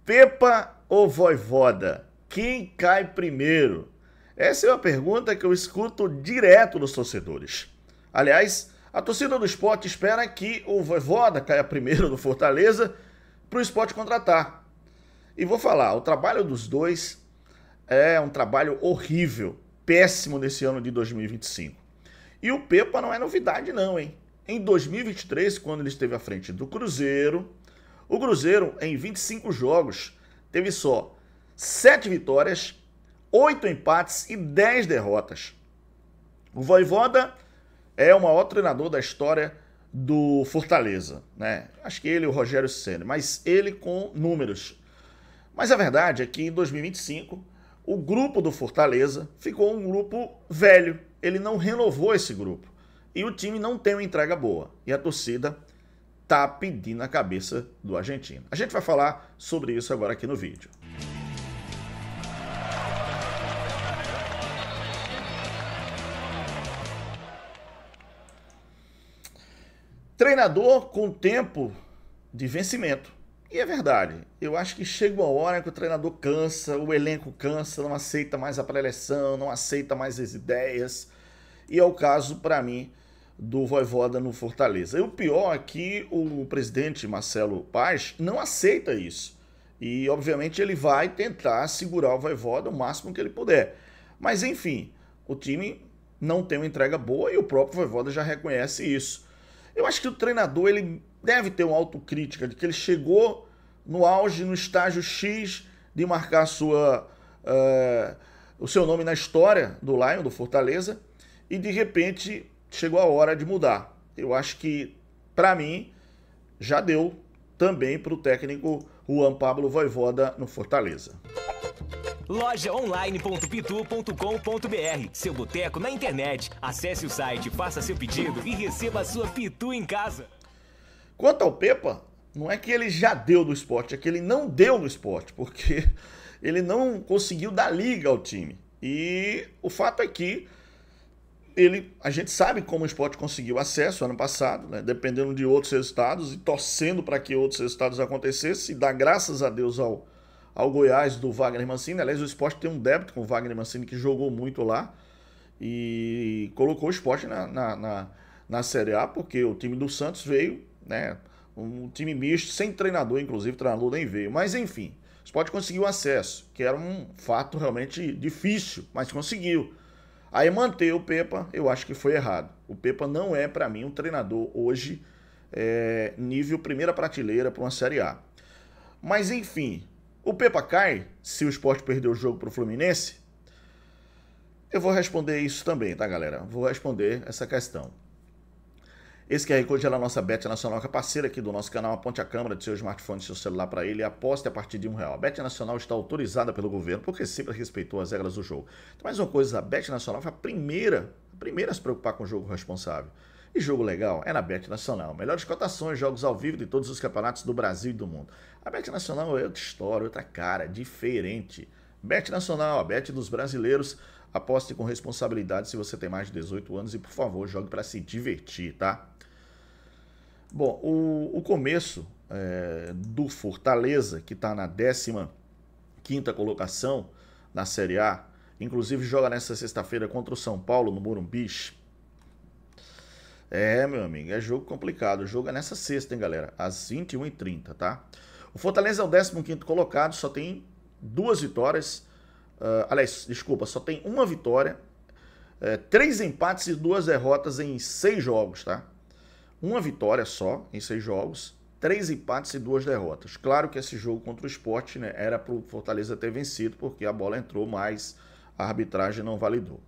Pepa ou Vojvoda? Quem cai primeiro? Essa é uma pergunta que eu escuto direto dos torcedores. Aliás, a torcida do Sport espera que o Vojvoda caia primeiro no Fortaleza para o Sport contratar. E vou falar, o trabalho dos dois é um trabalho horrível, péssimo nesse ano de 2025. E o Pepa não é novidade não, hein? Em 2023, quando ele esteve à frente do Cruzeiro, o Cruzeiro, em 25 jogos, teve só 7 vitórias, 8 empates e 10 derrotas. O Vojvoda é o maior treinador da história do Fortaleza, né? Acho que ele e o Rogério Ceni, mas ele com números. Mas a verdade é que em 2025, o grupo do Fortaleza ficou um grupo velho. Ele não renovou esse grupo. E o time não tem uma entrega boa. E a torcida tá pedindo a cabeça do argentino. A gente vai falar sobre isso agora aqui no vídeo. Treinador com tempo de vencimento. E é verdade. Eu acho que chega uma hora que o treinador cansa, o elenco cansa, não aceita mais a pré-eleição, não aceita mais as ideias. E é o caso, para mim, do Vojvoda no Fortaleza. E o pior é que o presidente Marcelo Paz não aceita isso. E, obviamente, ele vai tentar segurar o Vojvoda o máximo que ele puder. Mas, enfim, o time não tem uma entrega boa e o próprio Vojvoda já reconhece isso. Eu acho que o treinador ele deve ter uma autocrítica de que ele chegou no auge, no estágio X de marcar o seu nome na história do Lion, do Fortaleza, e de repente chegou a hora de mudar. Eu acho que, para mim, já deu também para o técnico Juan Pablo Vojvoda no Fortaleza. Lojaonline.pitu.com.br, seu boteco na internet. Acesse o site, faça seu pedido e receba a sua Pitu em casa. Quanto ao Pepa, não é que ele já deu do Sport, é que ele não deu do Sport, porque ele não conseguiu dar liga ao time. E o fato é que a gente sabe como o Sport conseguiu acesso ano passado, né, dependendo de outros resultados e torcendo para que outros resultados acontecessem, e dá graças a Deus ao Goiás do Wagner Mancini. Aliás, o Sport tem um débito com o Wagner Mancini, que jogou muito lá e colocou o Sport na Série A, porque o time do Santos veio, né, um time misto, sem treinador, inclusive, o treinador nem veio. Mas, enfim, o Sport conseguiu acesso, que era um fato realmente difícil, mas conseguiu. Aí manter o Pepa, eu acho que foi errado. O Pepa não é, para mim, um treinador hoje nível primeira prateleira para uma Série A. Mas, enfim, o Pepa cai se o Sport perder o jogo para o Fluminense? Eu vou responder isso também, tá, galera? Vou responder essa questão. Esse QR Code é a nossa Bet Nacional, que é parceira aqui do nosso canal. Aponte a câmera do seu smartphone, do seu celular para ele e aposte a partir de R$1. A Bet Nacional está autorizada pelo governo porque sempre respeitou as regras do jogo. Então, mais uma coisa, a Bet Nacional foi a primeira a se preocupar com o jogo responsável. E jogo legal é na Bet Nacional. Melhores cotações, jogos ao vivo de todos os campeonatos do Brasil e do mundo. A Bet Nacional é outra história, outra cara, diferente. Bet Nacional, a Bet dos brasileiros. Aposte com responsabilidade se você tem mais de 18 anos e, por favor, jogue para se divertir, tá? Bom, o começo do Fortaleza, que está na 15ª colocação na Série A, inclusive joga nessa sexta-feira contra o São Paulo, no Morumbi. Meu amigo, é jogo complicado. O jogo é nessa sexta, hein, galera? Às 21h30, tá? O Fortaleza é o 15º colocado, só tem 2 vitórias. Aliás, desculpa, só tem 1 vitória, 3 empates e 2 derrotas em 6 jogos, tá? 1 vitória só em 6 jogos, 3 empates e 2 derrotas. Claro que esse jogo contra o Sport, né, era para o Fortaleza ter vencido, porque a bola entrou, mas a arbitragem não validou.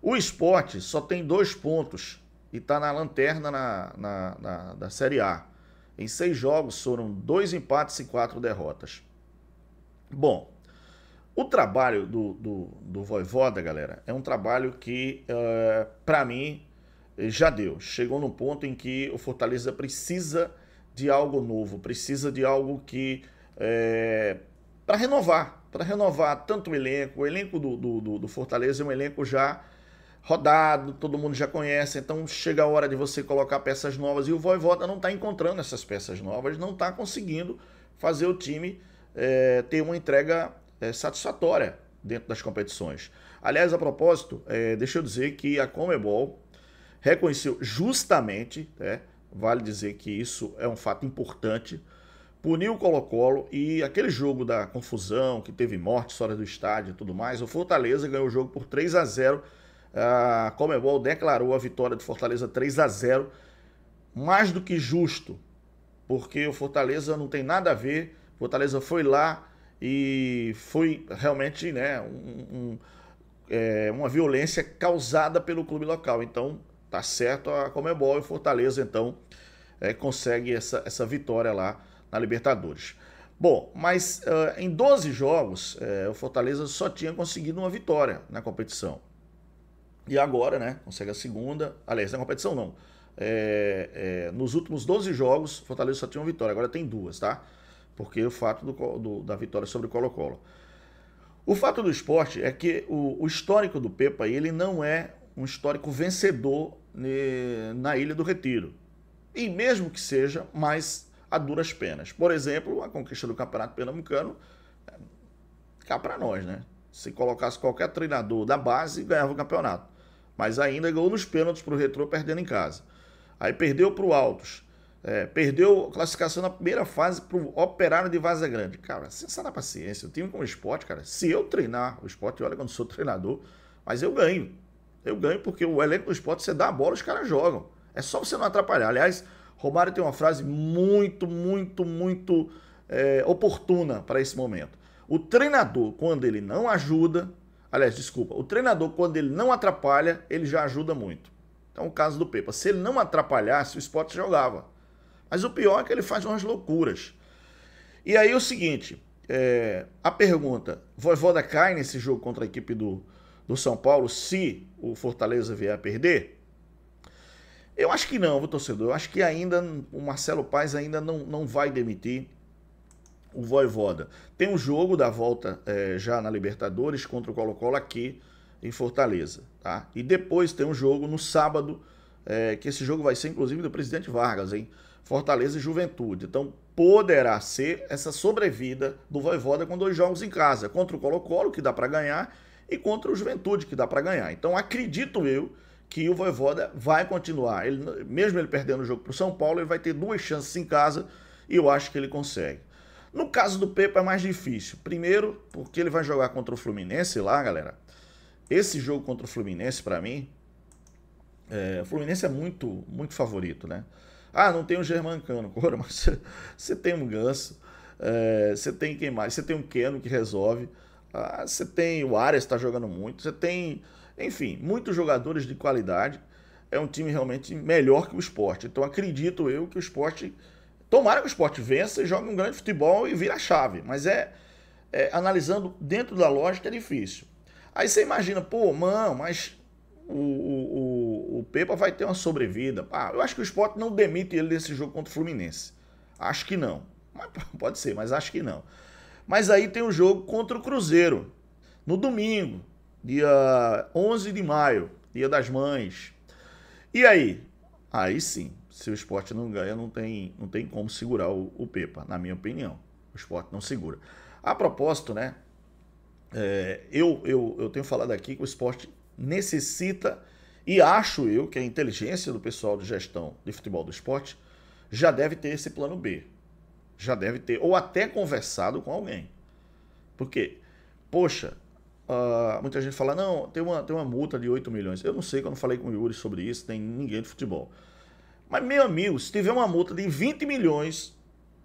O Sport só tem 2 pontos e está na lanterna da Série A. Em 6 jogos foram 2 empates e 4 derrotas. Bom, o trabalho do Vojvoda, galera, é um trabalho que, para mim, já deu. Chegou num ponto em que o Fortaleza precisa de algo novo, precisa de algo que para renovar tanto o elenco do Fortaleza é um elenco já rodado, todo mundo já conhece, então chega a hora de você colocar peças novas, e o Vojvoda não está encontrando essas peças novas, não está conseguindo fazer o time ter uma entrega satisfatória dentro das competições. Aliás, a propósito, deixa eu dizer que a Conmebol reconheceu justamente, vale dizer que isso é um fato importante, puniu o Colo-Colo e aquele jogo da confusão, que teve morte fora do estádio e tudo mais, o Fortaleza ganhou o jogo por 3-0. A Conmebol declarou a vitória do Fortaleza 3-0, mais do que justo, porque o Fortaleza não tem nada a ver. O Fortaleza foi lá e foi realmente, né, uma violência causada pelo clube local. Então, tá certo a Conmebol e o Fortaleza, então, consegue essa vitória lá na Libertadores. Bom, mas em 12 jogos, o Fortaleza só tinha conseguido uma vitória na competição. E agora, né, consegue a segunda. Aliás, na competição não. Nos últimos 12 jogos, o Fortaleza só tinha uma vitória. Agora tem duas, tá? Porque o fato da vitória sobre o Colo-Colo. O fato do Sport é que o histórico do Pepa, ele não é um histórico vencedor na Ilha do Retiro. E mesmo que seja, mais a duras penas. Por exemplo, a conquista do Campeonato Pernambucano, cá para nós, né? Se colocasse qualquer treinador da base, ganhava o campeonato. Mas ainda ganhou nos pênaltis para o Retrô, perdendo em casa. Aí perdeu para o Altos. Perdeu a classificação na primeira fase para o Operário de Várzea Grande. Cara, sensacional paciência. O time como o Sport, cara, se eu treinar o Sport, olha quando sou treinador, mas eu ganho. Eu ganho porque o elenco do Sport, você dá a bola, os caras jogam. É só você não atrapalhar. Aliás, Romário tem uma frase muito oportuna para esse momento. O treinador, quando ele não ajuda, o treinador, quando ele não atrapalha, ele já ajuda muito. Então, o caso do Pepa, se ele não atrapalhasse, o Sport jogava. Mas o pior é que ele faz umas loucuras. E aí o seguinte, a pergunta, Vojvoda cai nesse jogo contra a equipe do São Paulo se o Fortaleza vier a perder? Eu acho que não, viu, torcedor? Eu acho que ainda o Marcelo Paes ainda não vai demitir o Vojvoda. Tem um jogo da volta já na Libertadores contra o Colo-Colo aqui em Fortaleza, tá? E depois tem um jogo no sábado, que esse jogo vai ser inclusive do Presidente Vargas, hein? Fortaleza e Juventude. Então poderá ser essa sobrevida do Vojvoda com 2 jogos em casa, contra o Colo-Colo, que dá para ganhar, e contra o Juventude, que dá para ganhar. Então acredito eu que o Vojvoda vai continuar. Mesmo ele perdendo o jogo para o São Paulo, ele vai ter 2 chances em casa e eu acho que ele consegue. No caso do Pepa é mais difícil. Primeiro, porque ele vai jogar contra o Fluminense lá, galera. Esse jogo contra o Fluminense, para mim, o Fluminense é muito favorito, né? Ah, não tem o Germancano, mas você tem um Ganso, você tem quem mais? Você tem um Keno que resolve, você tem o Arias que está jogando muito, você tem, enfim, muitos jogadores de qualidade. É um time realmente melhor que o Sport. Então acredito eu que o Sport, tomara que o Sport vença e jogue um grande futebol e vira a chave, mas analisando dentro da lógica é difícil. Aí você imagina, pô, mano, mas o Pepa vai ter uma sobrevida. Eu acho que o Sport não demite ele desse jogo contra o Fluminense. Acho que não. Mas, pode ser, mas acho que não. Mas aí tem o jogo contra o Cruzeiro, no domingo, dia 11 de maio, dia das mães. E aí? Aí sim, se o Sport não ganha, não tem como segurar o Pepa, na minha opinião. O Sport não segura. A propósito, né? Eu tenho falado aqui que o Sport necessita, e acho eu que a inteligência do pessoal de gestão de futebol do Sport já deve ter esse plano B. Já deve ter, ou até conversado com alguém. Porque, poxa, muita gente fala, não, tem uma multa de 8 milhões. Eu não sei, que eu não falei com o Yuri sobre isso, tem ninguém de futebol. Mas, meu amigo, se tiver uma multa de 20 milhões,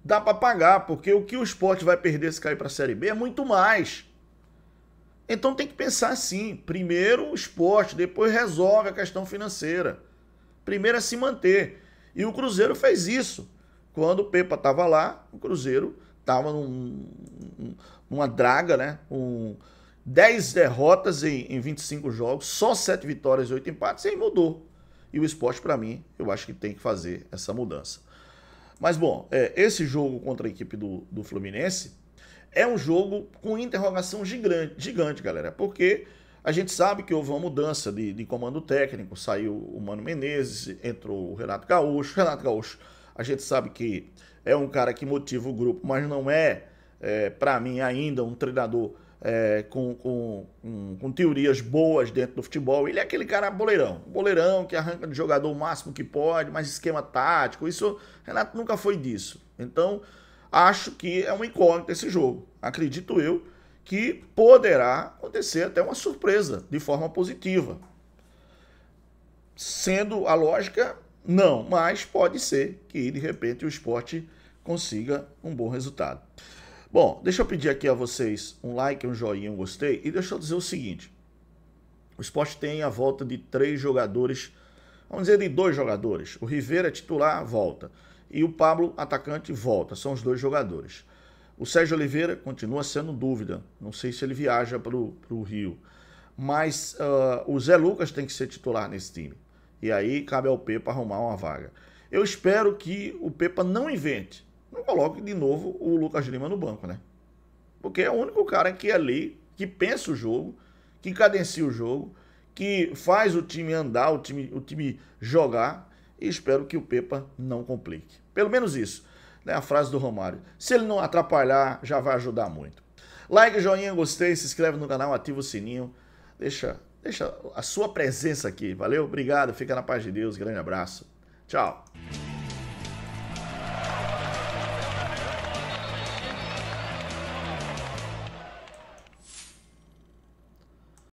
dá para pagar, porque o que o Sport vai perder se cair para a Série B é muito mais. Então tem que pensar assim, primeiro o Sport, depois resolve a questão financeira. Primeiro é se manter. E o Cruzeiro fez isso. Quando o Pepa estava lá, o Cruzeiro estava numa draga, né? 10 derrotas em 25 jogos, só 7 vitórias e 8 empates, e aí mudou. E o Sport, para mim, eu acho que tem que fazer essa mudança. Mas, bom, esse jogo contra a equipe do Fluminense é um jogo com interrogação gigante, galera, porque a gente sabe que houve uma mudança de comando técnico, saiu o Mano Menezes, entrou o Renato Gaúcho. Renato Gaúcho, a gente sabe que é um cara que motiva o grupo, mas não é para mim, ainda um treinador com teorias boas dentro do futebol. Ele é aquele cara boleirão que arranca de jogador o máximo que pode, mas esquema tático, isso, Renato nunca foi disso. Então, acho que é uma incógnita esse jogo. Acredito eu que poderá acontecer até uma surpresa de forma positiva. Sendo a lógica, não, mas pode ser que de repente o Sport consiga um bom resultado. Bom, deixa eu pedir aqui a vocês um like, um joinha, um gostei, e deixa eu dizer o seguinte: o Sport tem a volta de 3 jogadores, vamos dizer de 2 jogadores. O Rivera titular volta e o Pablo, atacante, volta. São os 2 jogadores. O Sérgio Oliveira continua sendo dúvida, não sei se ele viaja para o Rio, mas o Zé Lucas tem que ser titular nesse time. E aí cabe ao Pepa arrumar uma vaga. Eu espero que o Pepa não invente, não coloque de novo o Lucas Lima no banco, né? Porque é o único cara que é ali, que pensa o jogo, que cadencia o jogo, que faz o time andar, o time jogar, e espero que o Pepa não complique. Pelo menos isso, né? A frase do Romário. Se ele não atrapalhar, já vai ajudar muito. Like, joinha, gostei, se inscreve no canal, ativa o sininho, deixa a sua presença aqui, valeu? Obrigado, fica na paz de Deus, grande abraço, tchau.